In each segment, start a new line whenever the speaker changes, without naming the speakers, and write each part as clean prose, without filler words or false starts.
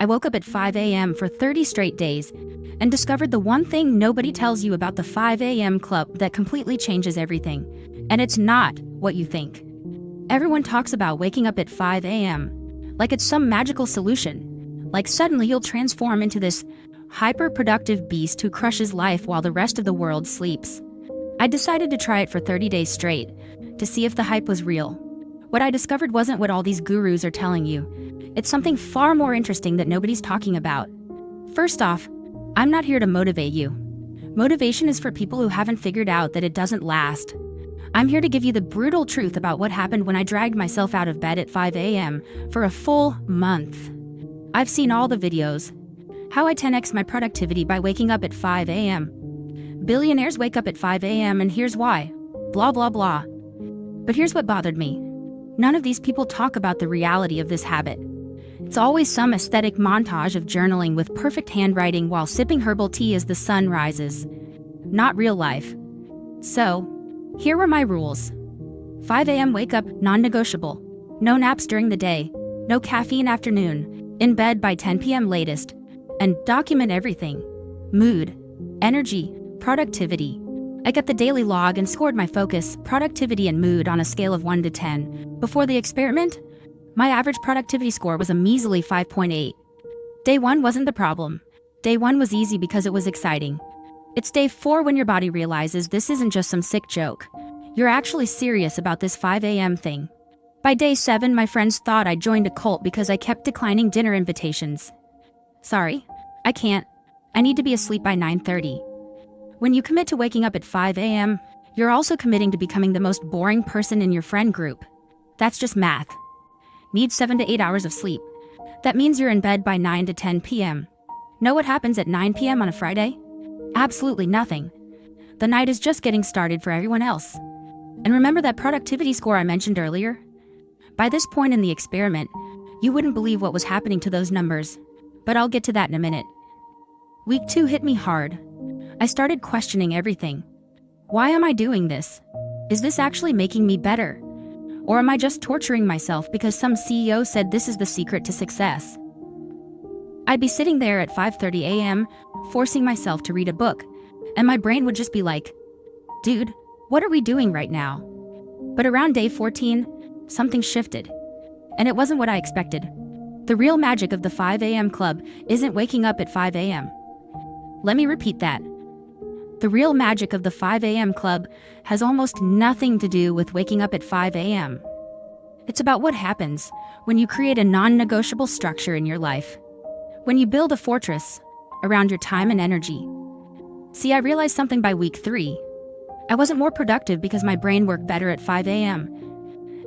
I woke up at 5 a.m. for 30 straight days and discovered the one thing nobody tells you about the 5 a.m. club that completely changes everything. And it's not what you think. Everyone talks about waking up at 5 a.m. like it's some magical solution. Like suddenly you'll transform into this hyper-productive beast who crushes life while the rest of the world sleeps. I decided to try it for 30 days straight to see if the hype was real. What I discovered wasn't what all these gurus are telling you. It's something far more interesting that nobody's talking about. First off, I'm not here to motivate you. Motivation is for people who haven't figured out that it doesn't last. I'm here to give you the brutal truth about what happened when I dragged myself out of bed at 5 a.m. for a full month. I've seen all the videos. How I 10x my productivity by waking up at 5 a.m. Billionaires wake up at 5 a.m. and here's why. Blah, blah, blah. But here's what bothered me. None of these people talk about the reality of this habit. It's always some aesthetic montage of journaling with perfect handwriting while sipping herbal tea as the sun rises. Not real life. So, here were my rules. 5 a.m. wake up, non-negotiable. No naps during the day. No caffeine afternoon. In bed by 10 p.m. latest. And document everything. Mood, energy, productivity. I got the daily log and scored my focus, productivity, and mood on a scale of 1 to 10. Before the experiment, my average productivity score was a measly 5.8. Day 1 wasn't the problem. Day 1 was easy because it was exciting. It's day 4 when your body realizes this isn't just some sick joke. You're actually serious about this 5 a.m. thing. By day 7, my friends thought I joined a cult because I kept declining dinner invitations. Sorry, I can't. I need to be asleep by 9:30. When you commit to waking up at 5 a.m., you're also committing to becoming the most boring person in your friend group. That's just math. Need 7 to 8 hours of sleep. That means you're in bed by 9 to 10 p.m. Know what happens at 9 p.m. on a Friday? Absolutely nothing. The night is just getting started for everyone else. And remember that productivity score I mentioned earlier? By this point in the experiment, you wouldn't believe what was happening to those numbers. But I'll get to that in a minute. Week 2 hit me hard. I started questioning everything. Why am I doing this? Is this actually making me better? Or am I just torturing myself because some CEO said this is the secret to success? I'd be sitting there at 5:30 a.m., forcing myself to read a book, and my brain would just be like, dude, what are we doing right now? But around day 14, something shifted. And it wasn't what I expected. The real magic of the 5 a.m. club isn't waking up at 5 a.m. Let me repeat that. The real magic of the 5 a.m. club has almost nothing to do with waking up at 5 a.m. It's about what happens when you create a non-negotiable structure in your life. When you build a fortress around your time and energy. See, I realized something by week 3. I wasn't more productive because my brain worked better at 5 a.m.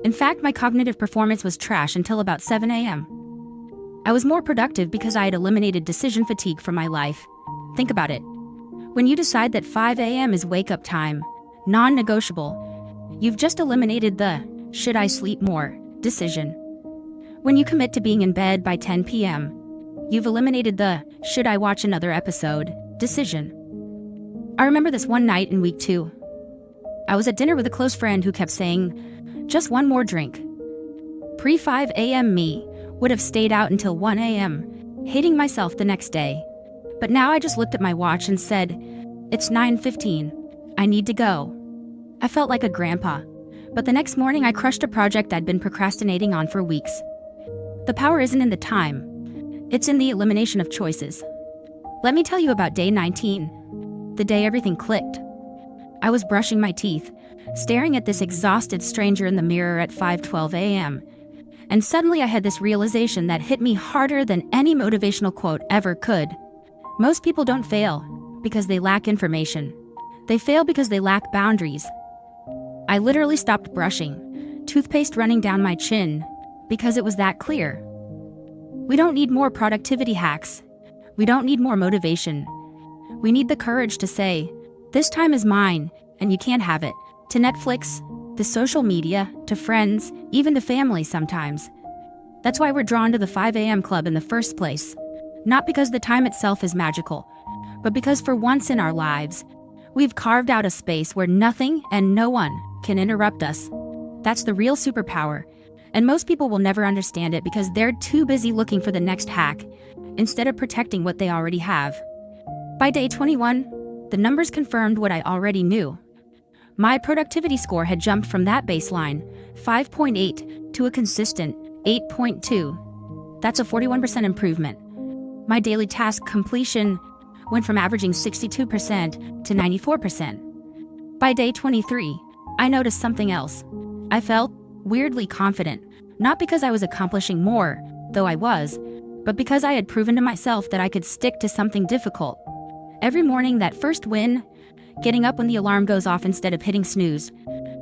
In fact, my cognitive performance was trash until about 7 a.m. I was more productive because I had eliminated decision fatigue from my life. Think about it. When you decide that 5 a.m. is wake-up time, non-negotiable, you've just eliminated the "should I sleep more" decision. When you commit to being in bed by 10 p.m., you've eliminated the "should I watch another episode" decision. I remember this one night in week 2. I was at dinner with a close friend who kept saying, "Just one more drink." Pre-5 a.m. me would have stayed out until 1 a.m., hating myself the next day. But now I just looked at my watch and said, "It's 9:15. I need to go." I felt like a grandpa. But the next morning I crushed a project I'd been procrastinating on for weeks. The power isn't in the time. It's in the elimination of choices. Let me tell you about day 19. The day everything clicked. I was brushing my teeth, staring at this exhausted stranger in the mirror at 5:12 a.m. And suddenly I had this realization that hit me harder than any motivational quote ever could. Most people don't fail because they lack information. They fail because they lack boundaries. I literally stopped brushing, toothpaste running down my chin, because it was that clear. We don't need more productivity hacks. We don't need more motivation. We need the courage to say, "This time is mine, and you can't have it." To Netflix, to social media, to friends, even to family sometimes. That's why we're drawn to the 5 a.m. club in the first place. Not because the time itself is magical, but because for once in our lives, we've carved out a space where nothing and no one can interrupt us. That's the real superpower, and most people will never understand it because they're too busy looking for the next hack instead of protecting what they already have. By day 21, the numbers confirmed what I already knew. My productivity score had jumped from that baseline, 5.8, to a consistent 8.2. That's a 41% improvement. My daily task completion went from averaging 62% to 94%. By day 23, I noticed something else. I felt weirdly confident, not because I was accomplishing more, though I was, but because I had proven to myself that I could stick to something difficult. Every morning, that first win, getting up when the alarm goes off instead of hitting snooze,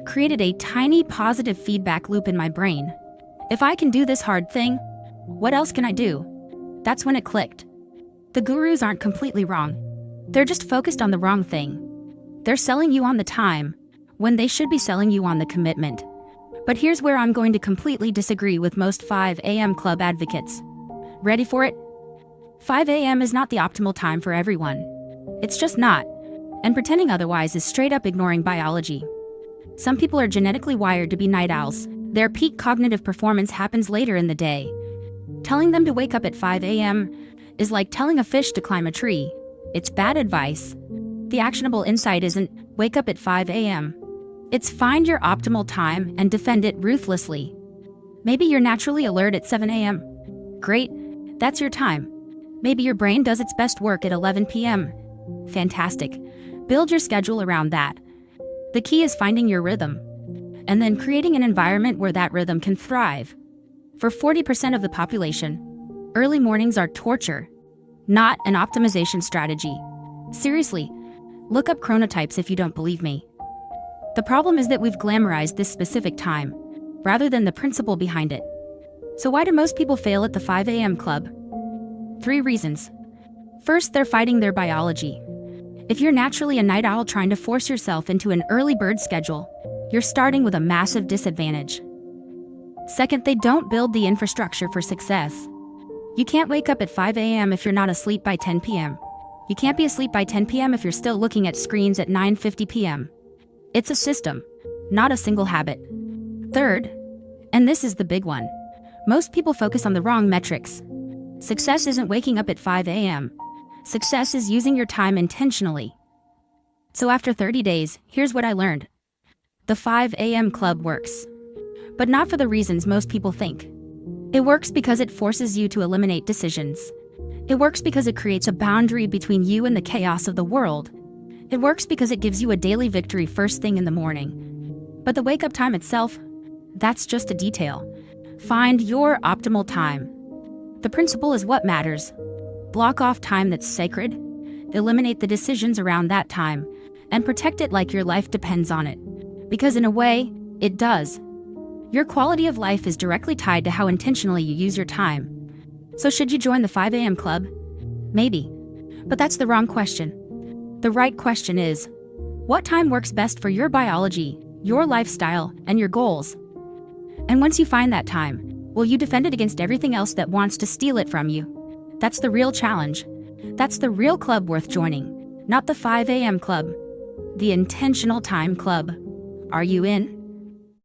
created a tiny positive feedback loop in my brain. If I can do this hard thing, what else can I do? That's when it clicked. The gurus aren't completely wrong. They're just focused on the wrong thing. They're selling you on the time, when they should be selling you on the commitment. But here's where I'm going to completely disagree with most 5 a.m. club advocates. Ready for it? 5 a.m. is not the optimal time for everyone. It's just not. And pretending otherwise is straight up ignoring biology. Some people are genetically wired to be night owls. Their peak cognitive performance happens later in the day. Telling them to wake up at 5 a.m. is like telling a fish to climb a tree. It's bad advice. The actionable insight isn't wake up at 5 a.m. It's find your optimal time and defend it ruthlessly. Maybe you're naturally alert at 7 a.m. Great, that's your time. Maybe your brain does its best work at 11 p.m. Fantastic. Build your schedule around that. The key is finding your rhythm, and then creating an environment where that rhythm can thrive. For 40% of the population, early mornings are torture, not an optimization strategy. Seriously, look up chronotypes if you don't believe me. The problem is that we've glamorized this specific time, rather than the principle behind it. So why do most people fail at the 5 a.m. club? 3 reasons. First, they're fighting their biology. If you're naturally a night owl trying to force yourself into an early bird schedule, you're starting with a massive disadvantage. Second, they don't build the infrastructure for success. You can't wake up at 5 a.m. if you're not asleep by 10 p.m. You can't be asleep by 10 p.m. if you're still looking at screens at 9:50 p.m. It's a system, not a single habit. Third, and this is the big one, most people focus on the wrong metrics. Success isn't waking up at 5 a.m. Success is using your time intentionally. So after 30 days, here's what I learned. The 5 a.m. club works. But not for the reasons most people think. It works because it forces you to eliminate decisions. It works because it creates a boundary between you and the chaos of the world. It works because it gives you a daily victory first thing in the morning. But the wake-up time itself, that's just a detail. Find your optimal time. The principle is what matters. Block off time that's sacred, eliminate the decisions around that time, and protect it like your life depends on it. Because in a way, it does. Your quality of life is directly tied to how intentionally you use your time. So should you join the 5 a.m. club? Maybe. But that's the wrong question. The right question is, what time works best for your biology, your lifestyle, and your goals? And once you find that time, will you defend it against everything else that wants to steal it from you? That's the real challenge. That's the real club worth joining, not the 5 a.m. club. The Intentional Time Club. Are you in?